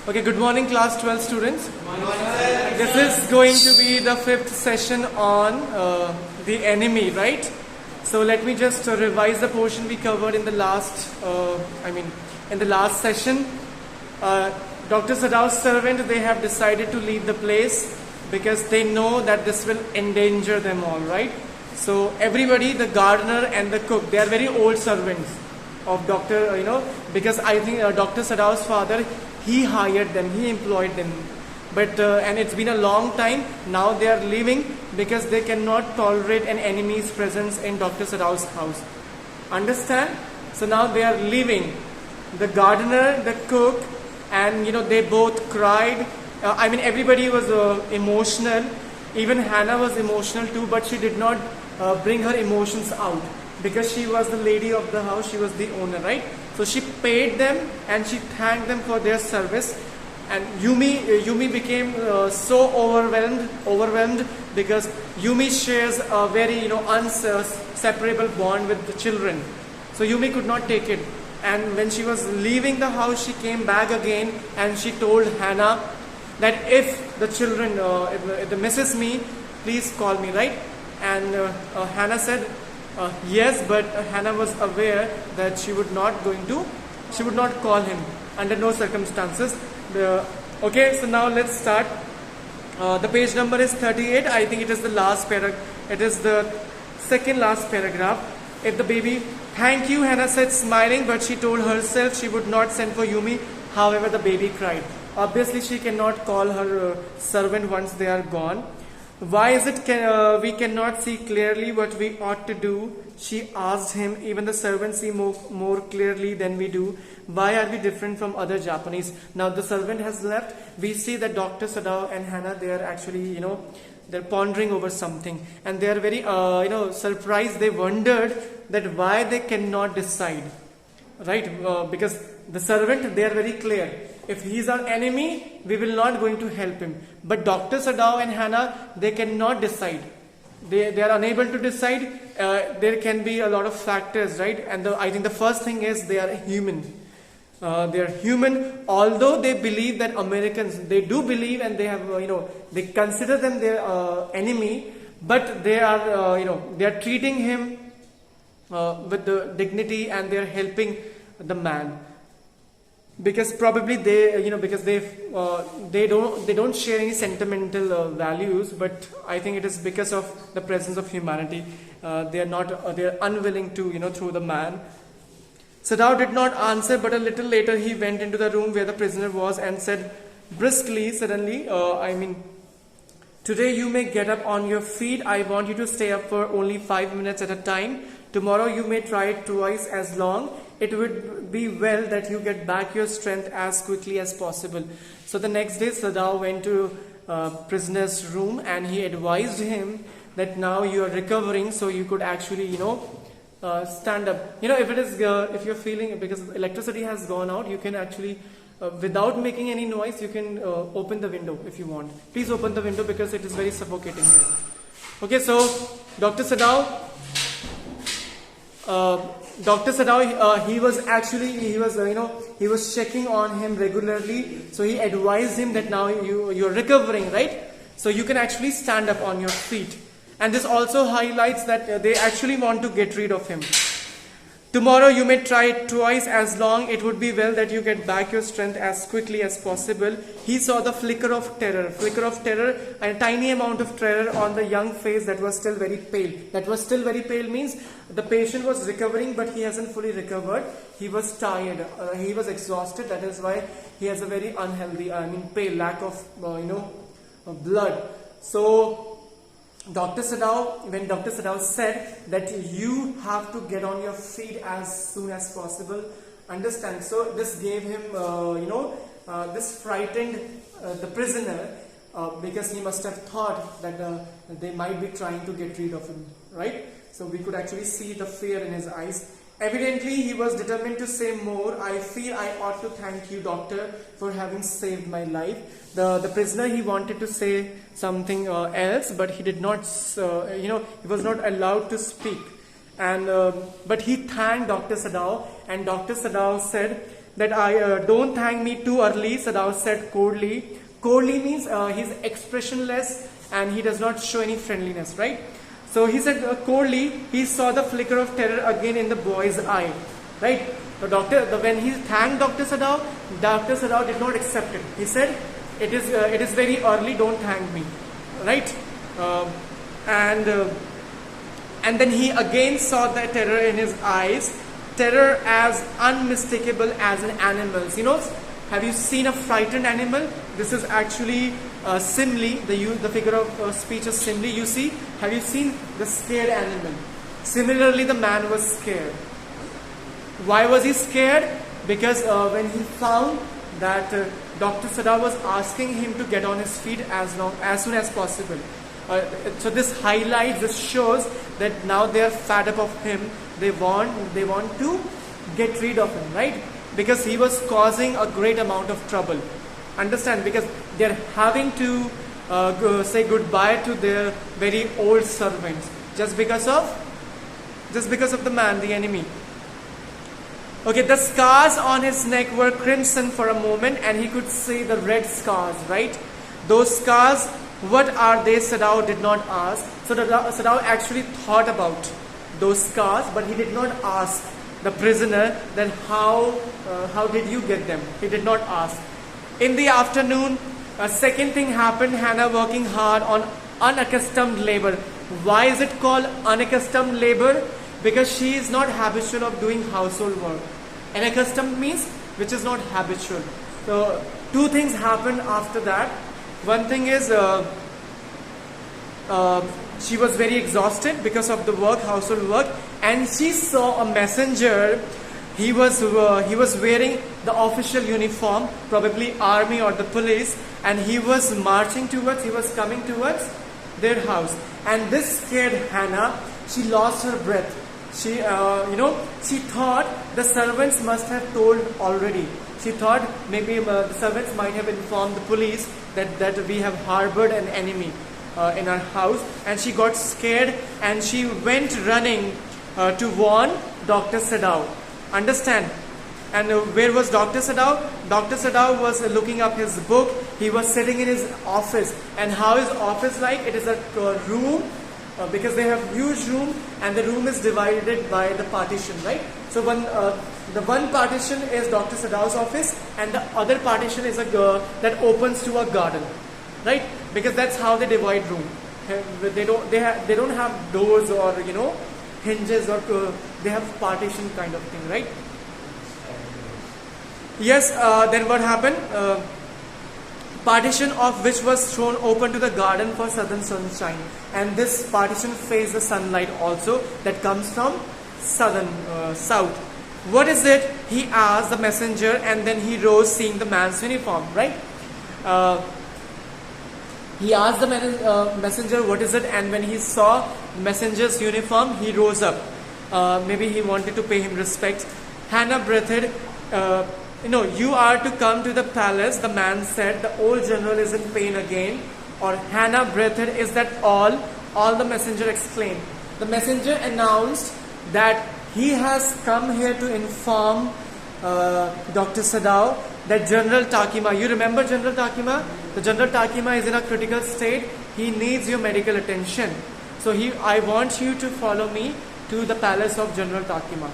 Okay, good morning class 12 students. This is going to be the fifth session on the enemy, right? So let me just revise the portion we covered in the last, in the last session. Dr. Sadao's servant, they have decided to leave the place because they know that this will endanger them all, right? So everybody, the gardener and the cook, they are very old servants of Dr. Because I think Dr. Sadao's father, he hired them, he employed them. But and it's been a long time. Now they are leaving because they cannot tolerate an enemy's presence in Dr. Sadao's house. Understand? So now they are leaving. The gardener, the cook, and they both cried. Everybody was emotional. Even Hannah was emotional too, but she did not bring her emotions out because she was the lady of the house. She was the owner, right? So she paid them and she thanked them for their service. And Yumi became so overwhelmed because Yumi shares a very inseparable bond with the children. So Yumi could not take it. And when she was leaving the house, she came back again and she told Hannah that if the children, if they misses me, please call me, right? And Hannah said yes, but Hannah was aware that she would not call him under no circumstances. Okay, so now let's start. The page number is 38. I think it is the last paragraph. It is the second last paragraph. If the baby, thank you, Hannah said, smiling, but she told herself she would not send for Yumi. However, the baby cried. Obviously, she cannot call her servant once they are gone. Why is it we cannot see clearly what we ought to do? She asked him. Even the servants see more clearly than we do. Why are we different from other Japanese? Now the servant has left. We see that Dr. Sadao and Hannah, they are actually, they're pondering over something. And they are very, surprised. They wondered that why they cannot decide. Right? Because the servant, they are very clear. If he is our enemy, we will not going to help him. But Dr. Sadao and Hannah, they cannot decide. They are unable to decide. There can be a lot of factors, right? And I think the first thing is they are human. They are human. Although they believe that Americans, they do believe and they have, they consider them their enemy. But they are, they are treating him with the dignity and they are helping the man. Because probably because they don't share any sentimental values, but I think it is because of the presence of humanity. They are unwilling to throw the man. Sadao did not answer, but a little later he went into the room where the prisoner was and said briskly, suddenly, today you may get up on your feet. I want you to stay up for only 5 minutes at a time. Tomorrow you may try it twice as long. It would be well that you get back your strength as quickly as possible. So the next day Sadao went to prisoner's room and he advised him that now you are recovering, so you could actually stand up. If you're feeling, because electricity has gone out, you can actually without making any noise, you can open the window if you want. Please open the window because it is very suffocating here. Okay, so Dr. Sadao, he was checking on him regularly. So he advised him that now you're recovering, right? So you can actually stand up on your feet. And this also highlights that they actually want to get rid of him. Tomorrow you may try it twice as long. It would be well that you get back your strength as quickly as possible. He saw the flicker of terror, a tiny amount of terror on the young face that was still very pale. That was still very pale means the patient was recovering, but he hasn't fully recovered. He was tired. He was exhausted. That is why he has a very unhealthy, pale, lack of, blood. So when Dr. Sadao said that you have to get on your feet as soon as possible, understand. So this gave him, this frightened the prisoner because he must have thought that they might be trying to get rid of him, right? So we could actually see the fear in his eyes. Evidently, he was determined to say more. I feel I ought to thank you, doctor, for having saved my life. The prisoner, he wanted to say something else, but he did not, he was not allowed to speak. And but he thanked Dr. Sadao, and Dr. Sadao said that I don't thank me too early, Sadao said coldly. Coldly means he's expressionless and he does not show any friendliness, right? So he said coldly, he saw the flicker of terror again in the boy's eye, right? When he thanked Dr. Sadao did not accept it. He said, it is very early, don't thank me, right? And then he again saw the terror in his eyes, terror as unmistakable as an animal's. Have you seen a frightened animal? This is actually simile. The figure of speech is simile. You see, have you seen the scared animal? Similarly, the man was scared. Why was he scared? Because when he found that Dr. Sadao was asking him to get on his feet as soon as possible. So this highlights, this shows that now they are fed up of him. They want to get rid of him, right? Because he was causing a great amount of trouble. Understand? Because they are having to say goodbye to their very old servants just because of the man, the enemy. Okay, the scars on his neck were crimson for a moment, and he could see the red scars, right? Those scars, what are they? Sadao did not ask. So Sadao actually thought about those scars, but he did not ask the prisoner then how did you get them. He did not ask. In the afternoon, a second thing happened. Hannah working hard on unaccustomed labor. Why is it called unaccustomed labor? Because she is not habitual of doing household work. Unaccustomed means which is not habitual. So two things happened after that. One thing is she was very exhausted because of the work, household work, and she saw a messenger. He was wearing the official uniform, probably army or the police, and he was coming towards their house. And this scared Hannah. She lost her breath. She thought the servants must have told already. She thought maybe the servants might have informed the police that we have harbored an enemy in our house, and she got scared and she went running to warn Dr. Sadao. Understand? And where was Dr. Sadao? Dr. Sadao was looking up his book. He was sitting in his office. And how is office like? It is a room, because they have huge room, and the room is divided by the partition, right? So the one partition is Dr. Sadao's office, and the other partition is that opens to a garden, right? Because that's how they divide room. They don't have doors or hinges, or they have partition kind of thing, right? Yes. Then what happened? Partition of which was thrown open to the garden for southern sunshine, and this partition faced the sunlight also that comes from south. What is it? He asked the messenger, and then he rose, seeing the man's uniform, right? He asked the messenger, what is it? And when he saw the messenger's uniform, he rose up. Maybe he wanted to pay him respect. Hannah breathed. You are to come to the palace, the man said. The old general is in pain again. Or Hannah breathed, is that all? All the messenger exclaimed. The messenger announced that he has come here to inform Dr. Sadao that General Takima, you remember General Takima? The General Takima is in a critical state. He needs your medical attention. So I want you to follow me to the palace of General Takima.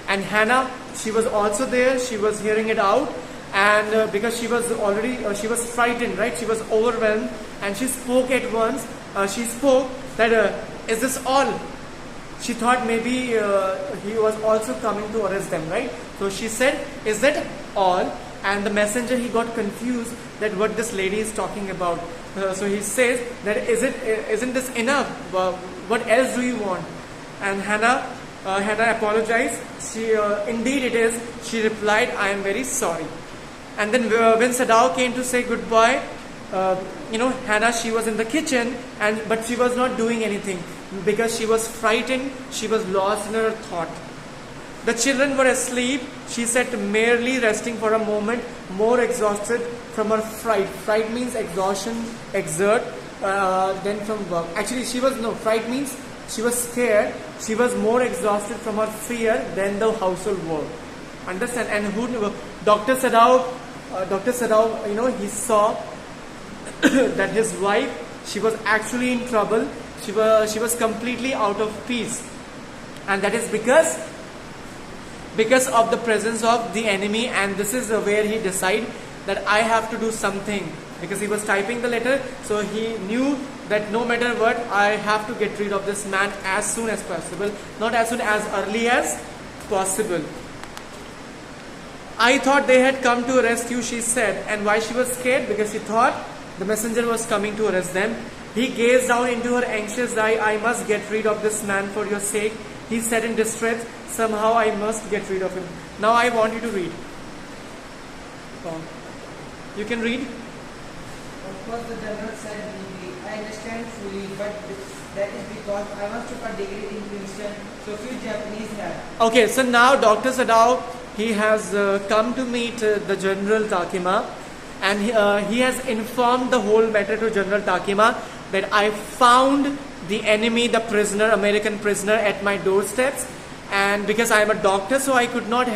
And Hannah, she was also there. She was hearing it out, and because she was frightened, right? She was overwhelmed, and she spoke at once. She spoke that, is this all? She thought maybe he was also coming to arrest them, right? So she said, is that all? And the messenger, he got confused that what this lady is talking about. So he says that, isn't this enough? What else do you want? And Hannah apologized. She, indeed it is. She replied, I am very sorry. And then when Sadao came to say goodbye, Hannah, she was in the kitchen, but she was not doing anything because she was frightened. She was lost in her thought. The children were asleep. She sat merely resting for a moment, more exhausted from her fright. Fright means exhaustion, exert, than from work. Actually, fright means she was scared. She was more exhausted from her fear than the household work. Understand? And Dr. Sadao, he saw that his wife, she was actually in trouble. She was completely out of peace, and that is because of the presence of the enemy. And this is where he decided that I have to do something, because he was typing the letter, so he knew that no matter what, I have to get rid of this man as soon as possible, not as soon, as early as possible. I thought they had come to arrest you, she said. And why she was scared? Because she thought the messenger was coming to arrest them. He gazed down into her anxious eye. I must get rid of this man for your sake, he said in distress. Somehow I must get rid of him. Now I want you to read. You can read. Of course, the general said briefly, I understand fully, but that is because I once took a degree in Princeton, so few Japanese have. Okay, so now Dr. Sadao, he has come to meet the General Takima, and he has informed the whole matter to General Takima that I found the enemy, the prisoner, American prisoner, at my doorsteps, and because I am a doctor, so I could not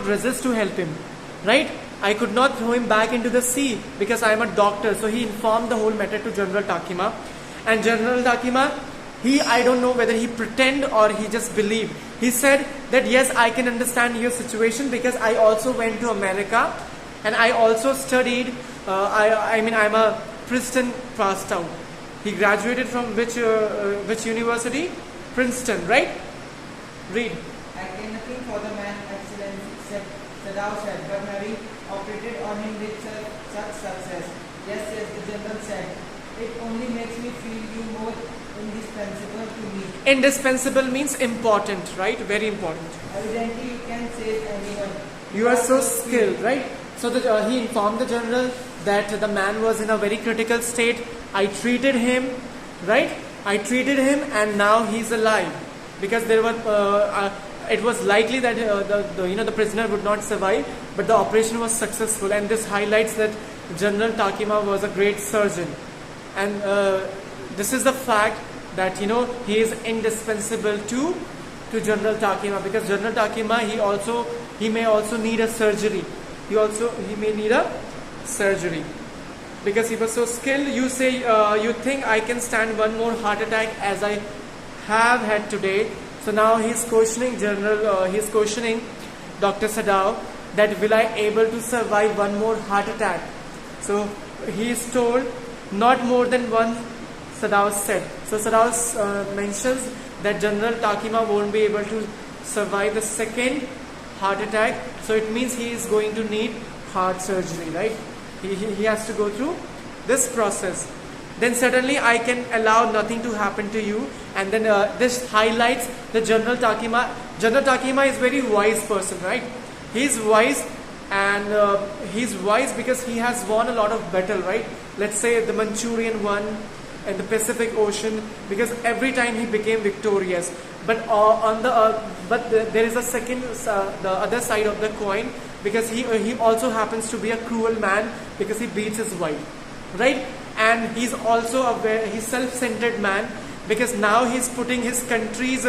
resist to help him, right? I could not throw him back into the sea because I am a doctor. So he informed the whole matter to General Takima, and General Takima, I don't know whether he pretended or he just believed. He said that yes, I can understand your situation because I also went to America and I also studied. I'm a Princeton passed out. He graduated from which university? Princeton, right? Read. I can nothing for the man, Excellency, except Sadao said, but having operated on him with such success. Yes, the general said. It only makes me feel you more indispensable to me. Indispensable means important, right? Very important. Evidently, you can save anyone. You are so skilled, right? So he informed the general that the man was in a very critical state. I treated him, right? I treated him, and now he's alive. Because there were, it was likely that the prisoner would not survive, but the operation was successful, and this highlights that General Takima was a great surgeon, and this is the fact that he is indispensable to General Takima, because General Takima he may also need a surgery. He may need a surgery because he was so skilled. You say you think I can stand one more heart attack as I have had today. So now he's questioning he's questioning Dr. Sadao that will I able to survive one more heart attack. So he is told not more than one, Sadao said. So Sadao mentions that General Takima won't be able to survive the second heart attack. So it means he is going to need heart surgery, right? He has to go through this process. Then suddenly I can allow nothing to happen to you. And then this highlights the General Takima. General Takima is very wise person, right? He's wise, and he's wise because he has won a lot of battle, right? Let's say the Manchurian one and the Pacific Ocean, because every time he became victorious. But there is a second, the other side of the coin, because he also happens to be a cruel man because he beats his wife, right? And he's also he's self-centered man because now he's putting his country's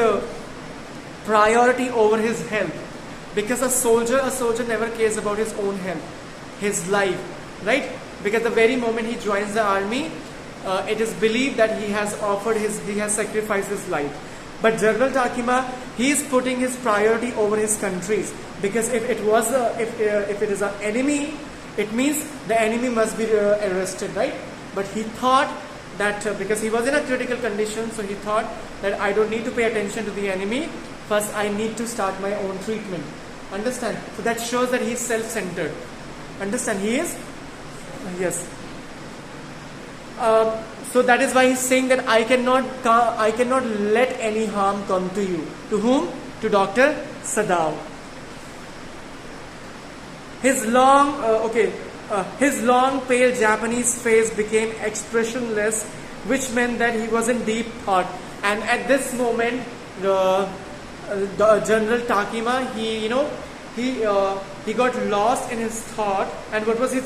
priority over his health. Because a soldier never cares about his own health, his life, right? Because the very moment he joins the army, it is believed that he has sacrificed his life. But General Takima, he is putting his priority over his countries, because if it is an enemy, it means the enemy must be arrested, right? But he thought that because he was in a critical condition, so he thought that I don't need to pay attention to the enemy. First, I need to start my own treatment. Understand? So that shows that he is self-centered. Understand? He is? Yes. So that is why he's saying that I cannot let any harm come to you. To whom? To Dr. Sadao. His long pale Japanese face became expressionless, which meant that he was in deep thought. And at this moment, General Takima, he got lost in his thought. And what was he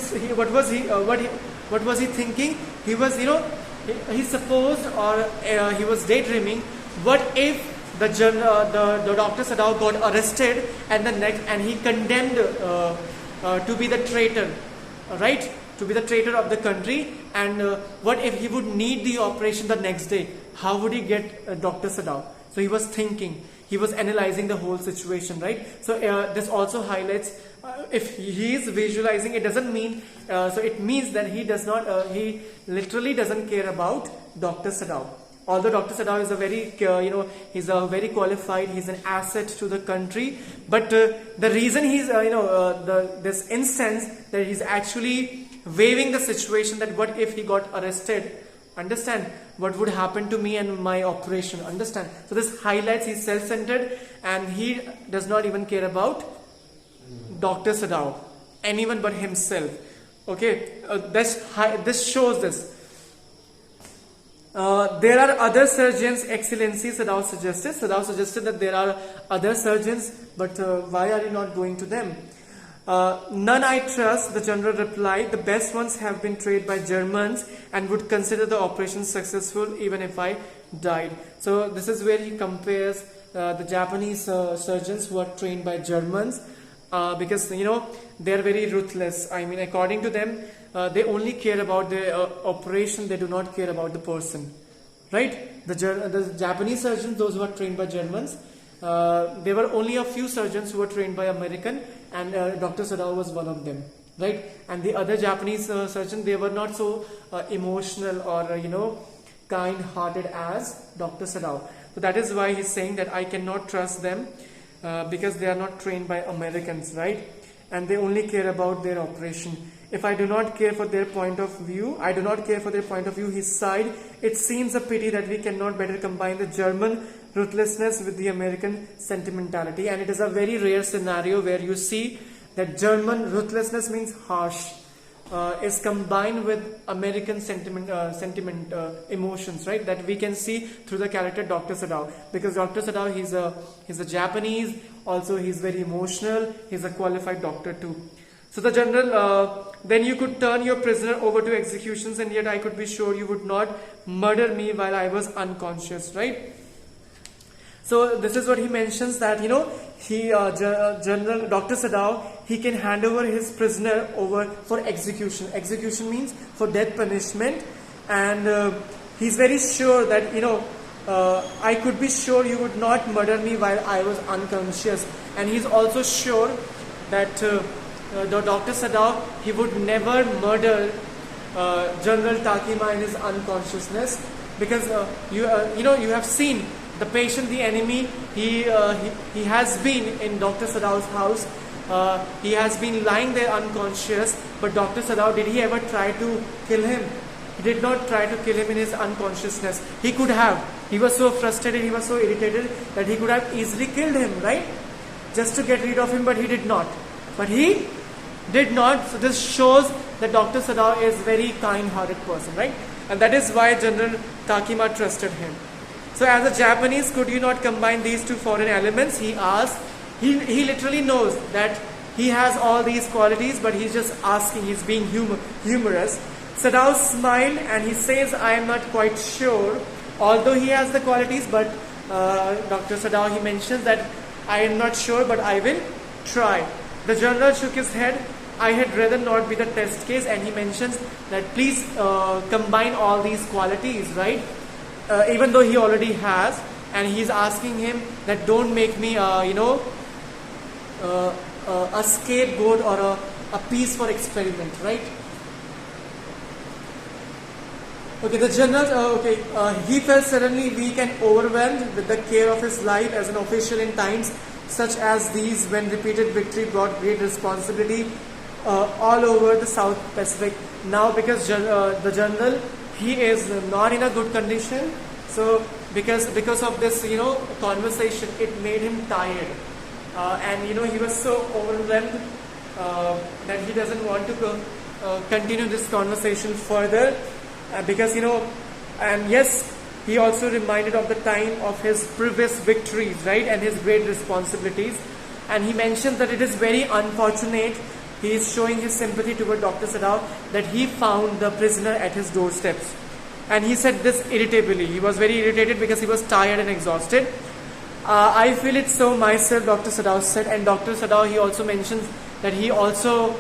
thinking? He was he supposed, or he was daydreaming, what if the Dr. Sadao got arrested and he condemned to be the traitor, right? To be the traitor of the country. And what if he would need the operation the next day? How would he get Dr. Sadao? So he was thinking, he was analyzing the whole situation, right? So this also highlights, if he is visualizing, it doesn't mean, so it means that he does not, he literally doesn't care about Dr. Sadao. Although Dr. Sadao is a very, he's a very qualified, he's an asset to the country. But the reason he's, this instance that he's actually waiving the situation, that what if he got arrested? Understand what would happen to me and my operation? Understand? So this highlights he's self-centered and he does not even care about Dr. Sadao, anyone but himself. Okay, this shows this. There are other surgeons, Excellency, Sadao suggested. Sadao suggested that there are other surgeons, but why are you not going to them? None I trust, the general replied. The best ones have been trained by Germans and would consider the operation successful even if I died. So this is where he compares the Japanese surgeons who are trained by Germans, because they are very ruthless. I mean, according to them, they only care about the operation, they do not care about the person, right? The Japanese surgeons, those who are trained by Germans, there were only a few surgeons who were trained by American, and Dr. Sadao was one of them, right? And the other Japanese surgeons, they were not so emotional or kind-hearted as Dr. Sadao. So that is why he's saying that I cannot trust them because they are not trained by Americans, right? And they only care about their operation. If I do not care for their point of view, he sighed. It seems a pity that we cannot better combine the German ruthlessness with the American sentimentality. And it is a very rare scenario where you see that German ruthlessness means harsh, is combined with American emotions, right? That we can see through the character Dr. Sadao. Because Dr. Sadao, he's a Japanese, also he's very emotional, he's a qualified doctor too. So the general, then you could turn your prisoner over to executions, and yet I could be sure you would not murder me while I was unconscious, right? So this is what he mentions, that General Dr. Sadao, he can hand over his prisoner over for execution. Execution means for death punishment, and he's very sure that I could be sure you would not murder me while I was unconscious, and he's also sure that Dr. Sadao, he would never murder General Takima in his unconsciousness, because you have seen the patient, the enemy. He has been in Dr. Sadao's house. He has been lying there unconscious. But Dr. Sadao, did he ever try to kill him? He did not try to kill him in his unconsciousness. He could have. He was so frustrated, he was so irritated that he could have easily killed him, right? Just to get rid of him, but he did not. But he did not. So this shows that Dr. Sadao is very kind-hearted person, right? And that is why General Takima trusted him. So as a Japanese, could you not combine these two foreign elements? He asked. He literally knows that he has all these qualities, but he's just asking, he's being humorous. Sadao smiled and he says, I am not quite sure. Although he has the qualities, but Dr. Sadao, he mentions that I am not sure, but I will try. The general shook his head. I had rather not be the test case, and he mentions that please combine all these qualities, right? Even though he already has, and he's asking him that don't make me, a scapegoat or a piece for experiment, right? Okay, the general, he felt suddenly weak and overwhelmed with the care of his life as an official in times such as these, when repeated victory brought great responsibility all over the South Pacific. Now, because the general, he is not in a good condition, so because of this conversation, it made him tired, and he was so overwhelmed that he doesn't want to continue this conversation further, because and yes, he also reminded of the time of his previous victories, right, and his great responsibilities, and he mentioned that it is very unfortunate. He is showing his sympathy toward Dr. Sadao that he found the prisoner at his doorsteps. And he said this irritably. He was very irritated because he was tired and exhausted. I feel it so myself, Dr. Sadao said. And Dr. Sadao, he also mentions that he also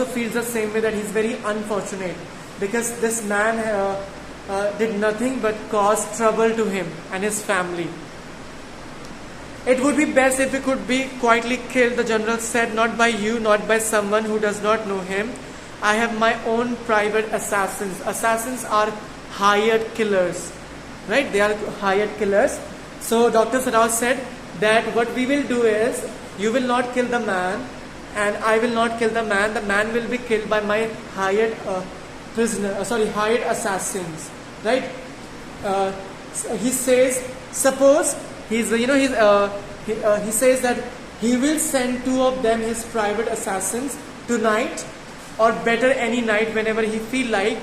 feels the same way, that he's very unfortunate because this man did nothing but cause trouble to him and his family. It would be best if he could be quietly killed, the general said, not by you, not by someone who does not know him. I have my own private assassins. Assassins are hired killers, right? They are hired killers. So Dr. Sadao said that what we will do is, you will not kill the man and I will not kill the man. The man will be killed by my hired hired assassins, right? He says, suppose he says that he will send two of them, his private assassins, tonight, or better any night whenever he feel like,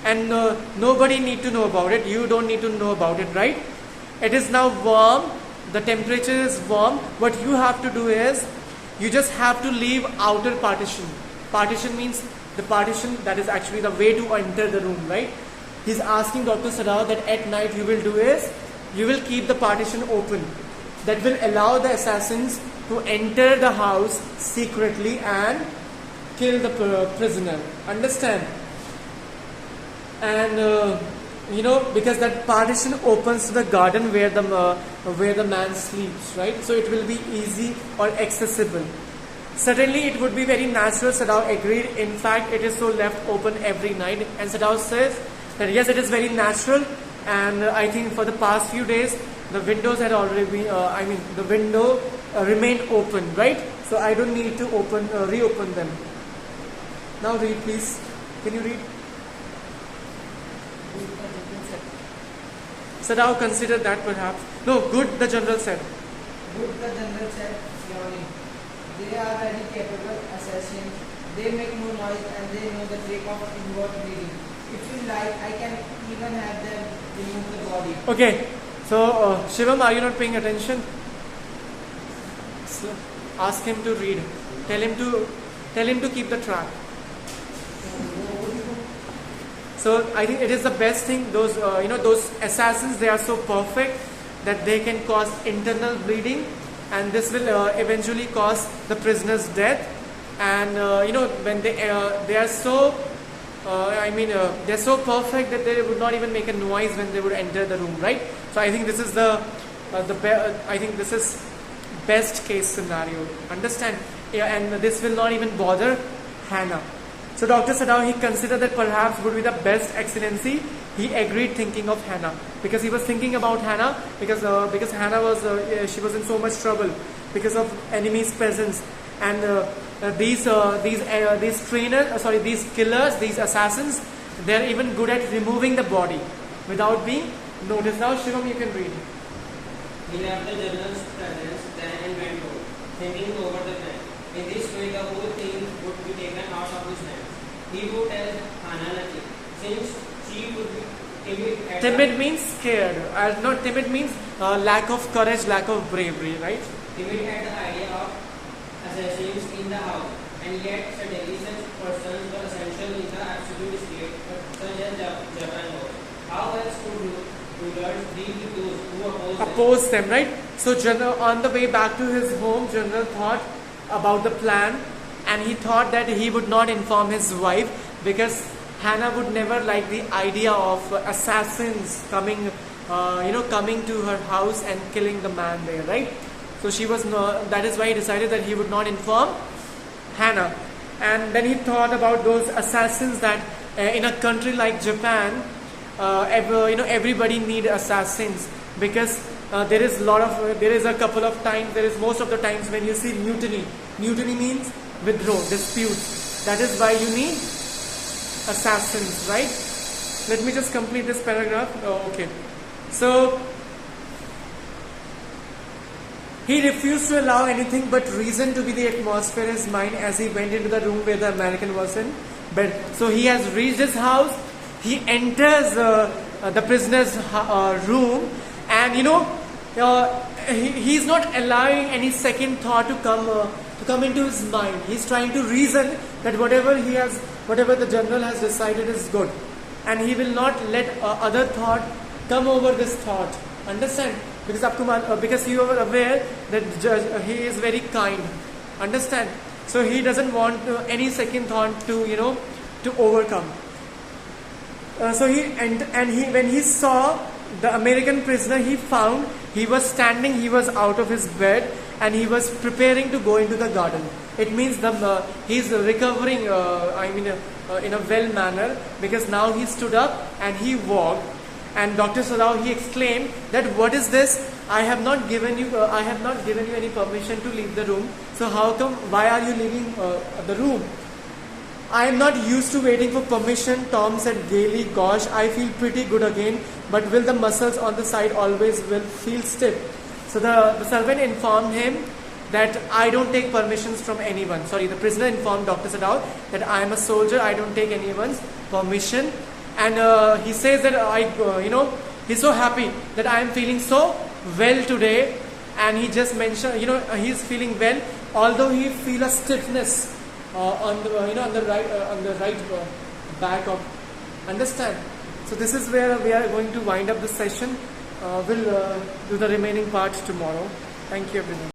and nobody need to know about it. You don't need to know about it, right? It is now warm, the temperature is warm. What you have to do is, you just have to leave outer partition. Partition means the partition that is actually the way to enter the room, right? He's asking Dr. Sadao that at night you will do is, you will keep the partition open. That will allow the assassins to enter the house secretly and kill the prisoner. Understand? And because that partition opens to the garden where the man sleeps, right? So it will be easy or accessible. Certainly it would be very natural, Sadao agreed. In fact, it is so left open every night. And Sadao says that yes, it is very natural. And I think for the past few days, the windows had already been, the window remained open, right? So I don't need to reopen them. Now read, please. Can you read? Sadao considered that perhaps. No, good, the general said. Good, the general said, yawning. They are very capable assassins. They make no noise and they know the trick of inward bleeding. If you like, I can even have them remove the body. Okay, so Shivam, are you not paying attention? So, ask him to read. Tell him to keep the track. So I think it is the best thing. Those those assassins, they are so perfect that they can cause internal bleeding, and this will eventually cause the prisoner's death. And when they are so they're so perfect that they would not even make a noise when they would enter the room, right? So I think this is I think this is best case scenario. Understand? Yeah, and this will not even bother Hannah. So Dr. Sadao, he considered that perhaps would be the best excellency. He agreed, thinking of Hannah, because he was thinking about Hannah because Hannah was she was in so much trouble because of enemy's presence, and these killers, these assassins, they are even good at removing the body without being noticed. Now Shivam, you can read. He left the general's presence then and went home, thinking over the plan. In this way, the whole thing would be taken out of his hands. He would tell Hannah nothing, since she would be timid. Timid means scared. No, timid means lack of courage, lack of bravery, right? Timid at the idea of assassins in the house, and yet suddenly such persons were essential in the absolute state, such as Japan was. How else could rulers deal with those who oppose them, right? So General, on the way back to his home, General thought about the plan, and he thought that he would not inform his wife because Hannah would never like the idea of assassins coming to her house and killing the man there, right? So that is why he decided that he would not inform Hannah. And then he thought about those assassins that in a country like Japan, everybody need assassins, because there is most of the times when you see mutiny. Mutiny means withdraw, disputes. That is why you need assassins, right? Let me just complete this paragraph. Okay. So he refused to allow anything but reason to be the atmosphere in his mind as he went into the room where the American was in bed. So he has reached his house. He enters the prisoner's room, and he's not allowing any second thought to come into his mind. He's trying to reason that whatever the general has decided is good, and he will not let other thought come over this thought. Understand? Because you are aware that he is very kind. Understand? So he doesn't want any second thought to, to overcome. So when he saw the American prisoner, he found he was standing, he was out of his bed, and he was preparing to go into the garden. It means he's recovering, in a well manner, because now he stood up and he walked. And Dr. Sadao, he exclaimed that, what is this? I have not given you any permission to leave the room. So why are you leaving the room? I am not used to waiting for permission, Tom said gaily. Gosh, I feel pretty good again, but will the muscles on the side always will feel stiff? So the servant informed him that I don't take permissions from anyone. Sorry, the prisoner informed Dr. Sadao that I am a soldier, I don't take anyone's permission. And he says that he's so happy that I am feeling so well today. And he just mentioned, he's feeling well, although he feel a stiffness on the right back of. Understand? So this is where we are going to wind up the session. We'll do the remaining part tomorrow. Thank you, everyone.